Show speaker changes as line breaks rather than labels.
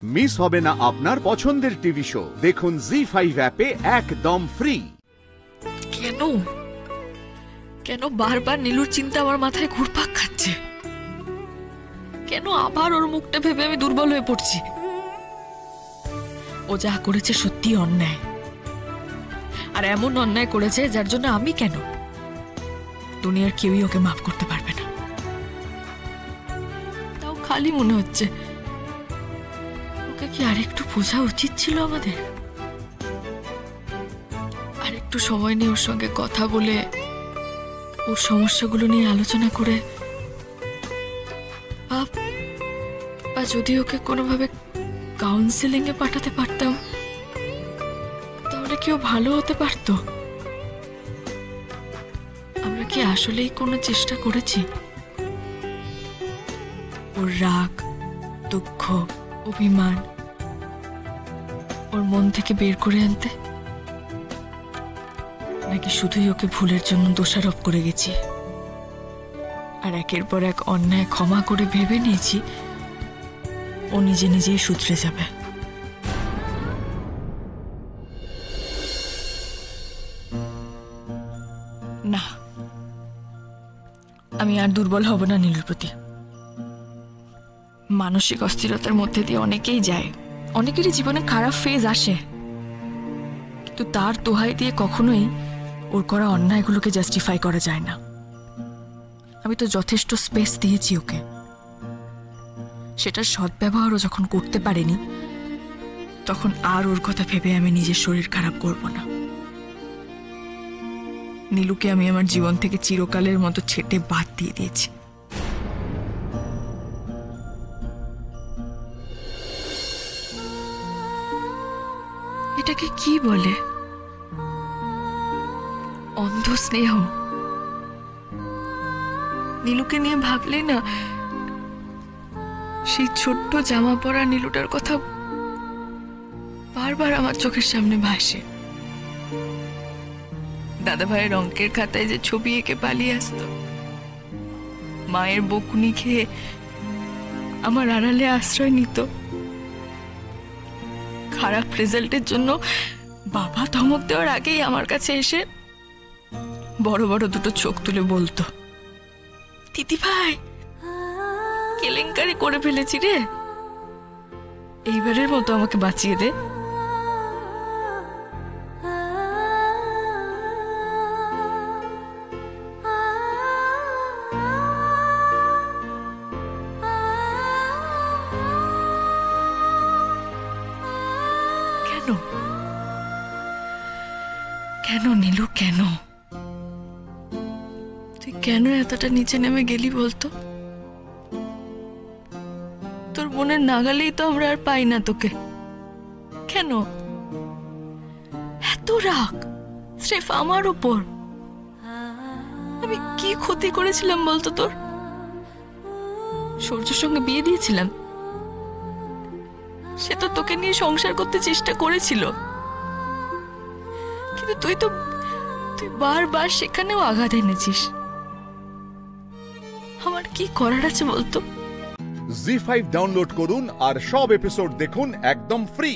Miss হবে না আপনার পছন্দের টিভি শো। দেখুন জি5 অ্যাপে একদম ফ্রি।
কেন কেন বারবার নীলুর চিন্তা আমার মাথায় ঘুরপাক খাচ্ছে? কেন আবার ওর মুখটা ভেবে আমি দুর্বল হয়ে পড়ছি? ও যা করেছে সত্যি অন্যায়, আর এমন অন্যায় করেছে যার জন্য আমি কেন, দুনিয়ার কেউই ওকে মাফ করতে পারবে না। তাও খালি মনে হচ্ছে ওকে কি আরেকটু বোঝা উচিত ছিল আমাদের? আরেকটু সময় নিয়ে ওর সঙ্গে কথা বলে ওর সমস্যাগুলো নিয়ে আলোচনা করে, বা যদি ওকে কোনোভাবে কাউন্সেলিং এ পাঠাতে পারতাম, তাহলে কি ও ভালো হতে পারতো? আমরা কি আসলেই কোনো চেষ্টা করেছি ওর রাগ, দুঃখ, অভিমান ওর মন থেকে বের করে আনতে? নাকি শুধুই ওকে ভুলের জন্য দোষারোপ করে গেছি, আর একের পর এক অন্যায় ক্ষমা করে ভেবে নিয়েছি ও নিজে নিজেই শুধরে যাবে? না, আমি আর দুর্বল হব না নীলুর প্রতি। মানসিক অস্থিরতার মধ্যে দিয়ে অনেকেই যায়, অনেকেরই জীবনে খারাপ ফেজ আসে, কিন্তু তার দোহাই দিয়ে কখনোই ওর করা অন্যায়গুলোকে জাস্টিফাই করা যায় না। আমি তো যথেষ্ট স্পেস দিয়েছি ওকে, সেটার সদ্ব্যবহারও যখন করতে পারেনি, তখন আর ওর কথা ভেবে আমি নিজের শরীর খারাপ করব না। নীলুকে আমি আমার জীবন থেকে চিরকালের মতো ছেটে বাদ দিয়ে দিয়েছি। এটাকে কি বলে? অন্ধ স্নেহ। নীলুকে নিয়ে ভাবলে না সেই ছোট্ট জামা পরা নীলুটার কথা বারবার আমার চোখের সামনে ভাসে। দাদা ভাইয়ের অঙ্কের খাতায় যে ছবি এঁকে পালিয়ে আসতো, মায়ের বকুনি খেয়ে আমার আড়ালে আশ্রয় নিত, খারাপ রেজাল্টের জন্য বাবা ধমক দেওয়ার আগেই আমার কাছে এসে বড় বড় দুটো চোখ তুলে বলতো, দিদি ভাই কেলেঙ্কারি করে ফেলেছি রে, এইবারের মতো আমাকে বাঁচিয়ে দে। কেন কেন নীলু, কেন তুই কেন এতটা নিচে নেমে গেলি বলতো? তোর মনের নাগালেই তো আমরা আর পাই না তোকে। কেন এত রাগ স্রেফ আমার উপর? আমি কি ক্ষতি করেছিলাম বলতো তোর? সূর্যের সঙ্গে বিয়ে দিয়েছিলাম, সে তো তোকে নিয়ে সংসার করতে চেষ্টা করেছিল, কিন্তু তুই বারবার সেখানেও আঘাত এনেছিস। আমার কি করার আছে বলতো?
জি5 ডাউনলোড করুন আর সব এপিসোড দেখুন একদম ফ্রি।